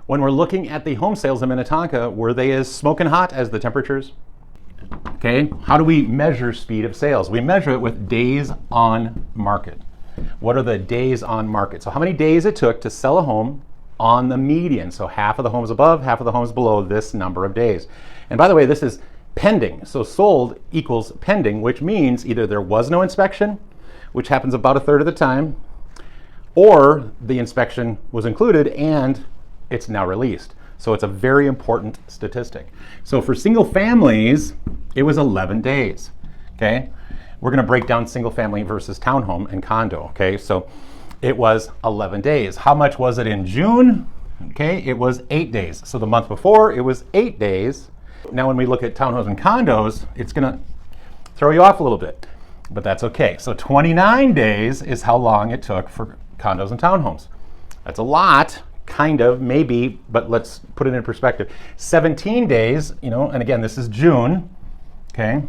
When we're looking at the home sales in Minnetonka, were they as smoking hot as the temperatures? Okay, how do we measure speed of sales? We measure it with days on market. What are the days on market? So how many days it took to sell a home on the median? So half of the homes above, half of the homes below this number of days. And by the way, this is pending. So sold equals pending, which means either there was no inspection, which happens about a third of the time, or the inspection was included and it's now released. So it's a very important statistic. So for single families, it was 11 days, okay? We're gonna break down single family versus townhome and condo, okay? So it was 11 days. How much was it in June? Okay, it was 8 days. So the month before, it was 8 days. Now when we look at townhomes and condos, it's gonna throw you off a little bit, but that's okay. So 29 days is how long it took for condos and townhomes. That's a lot, kind of, maybe, but let's put it in perspective. 17 days, and again, this is June, okay?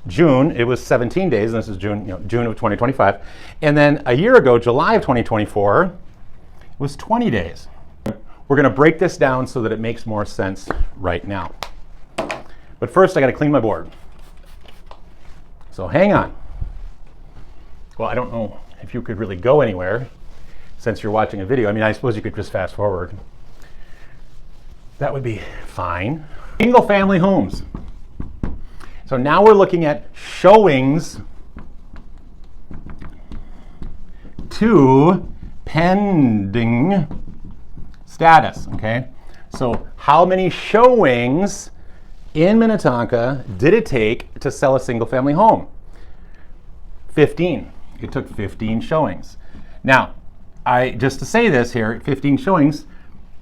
June, it was 17 days, and this is June, June of 2025. And then a year ago, July of 2024, it was 20 days. We're gonna break this down so that it makes more sense right now. But first, I gotta clean my board. So hang on. Well, I don't know if you could really go anywhere since you're watching a video. I mean, I suppose you could just fast forward. That would be fine. Single family homes. So now we're looking at showings to pending status, okay? So how many showings in Minnetonka did it take to sell a single family home? 15. It took 15 showings. Now, just to say this here, 15 showings,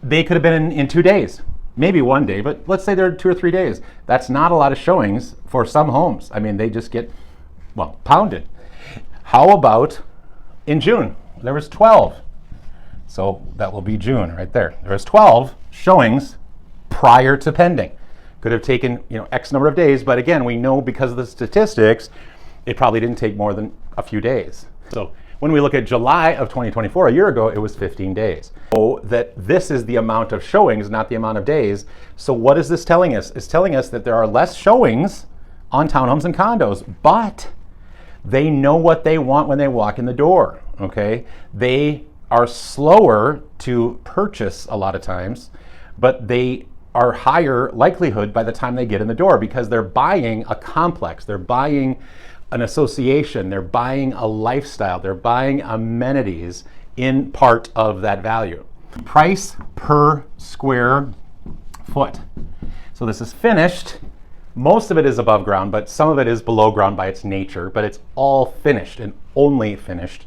they could have been in 2 days, maybe 1 day, but let's say they're 2 or 3 days. That's not a lot of showings for some homes. I mean, they just get, well, pounded. How about in June? There was 12. So that will be June right there. There was 12 showings prior to pending. Could have taken, X number of days, but again, we know because of the statistics, it probably didn't take more than a few days. So when we look at July of 2024, a year ago, it was 15 days. So that this is the amount of showings, not the amount of days. So what is this telling us? It's telling us that there are less showings on townhomes and condos, but they know what they want when they walk in the door, okay? They are slower to purchase a lot of times, but they are higher likelihood by the time they get in the door because they're buying a complex, they're buying an association, they're buying a lifestyle, they're buying amenities in part of that value. Price per square foot. So this is finished. Most of it is above ground, but some of it is below ground by its nature, but it's all finished and only finished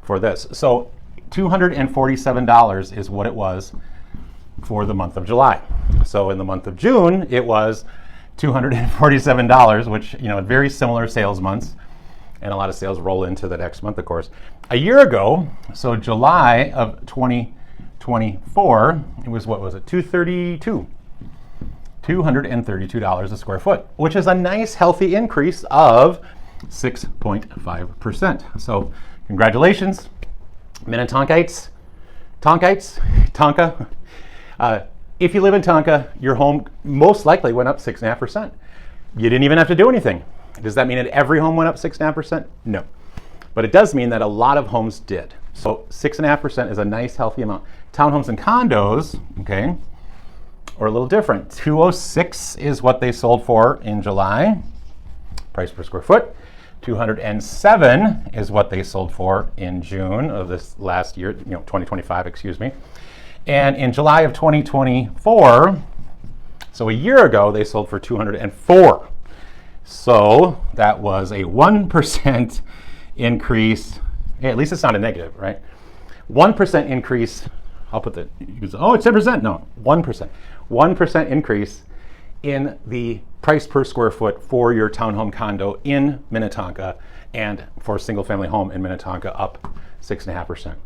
for this. So $247 is what it was for the month of July. So in the month of June, it was $247, which, very similar sales months, and a lot of sales roll into the next month, of course. A year ago, so July of 2024, it was, what was it, $232 a square foot, which is a nice healthy increase of 6.5%. So congratulations, Minnetonkites, Tonka. If you live in Tonka, your home most likely went up 6.5%. You didn't even have to do anything. Does that mean that every home went up 6.5%? No. But it does mean that a lot of homes did. So 6.5% is a nice healthy amount. Townhomes and condos, okay, are a little different. $206 is what they sold for in July, price per square foot. $207 is what they sold for in June of this last year, 2025, excuse me. And in July of 2024, so a year ago, they sold for $204. So that was a 1% increase. Yeah, at least it's not a negative, right? 1% increase. I'll put the, it's 10%. No, 1%. 1% increase in the price per square foot for your townhome condo in Minnetonka, and for a single family home in Minnetonka, up 6.5%.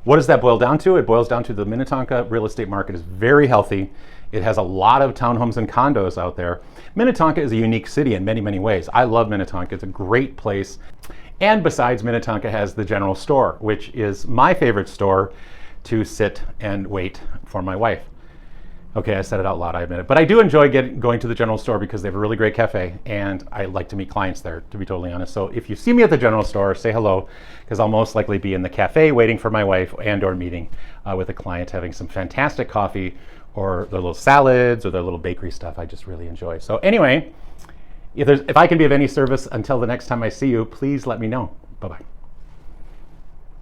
What does that boil down to? It boils down to the Minnetonka real estate market is very healthy. It has a lot of townhomes and condos out there. Minnetonka is a unique city in many, many ways. I love Minnetonka. It's a great place. And besides, Minnetonka has the general store, which is my favorite store to sit and wait for my wife. Okay, I said it out loud, I admit it. But I do enjoy going to the general store because they have a really great cafe, and I like to meet clients there, to be totally honest. So if you see me at the general store, say hello, because I'll most likely be in the cafe waiting for my wife and or meeting with a client, having some fantastic coffee or their little salads or their little bakery stuff I just really enjoy. So anyway, if I can be of any service until the next time I see you, please let me know. Bye-bye.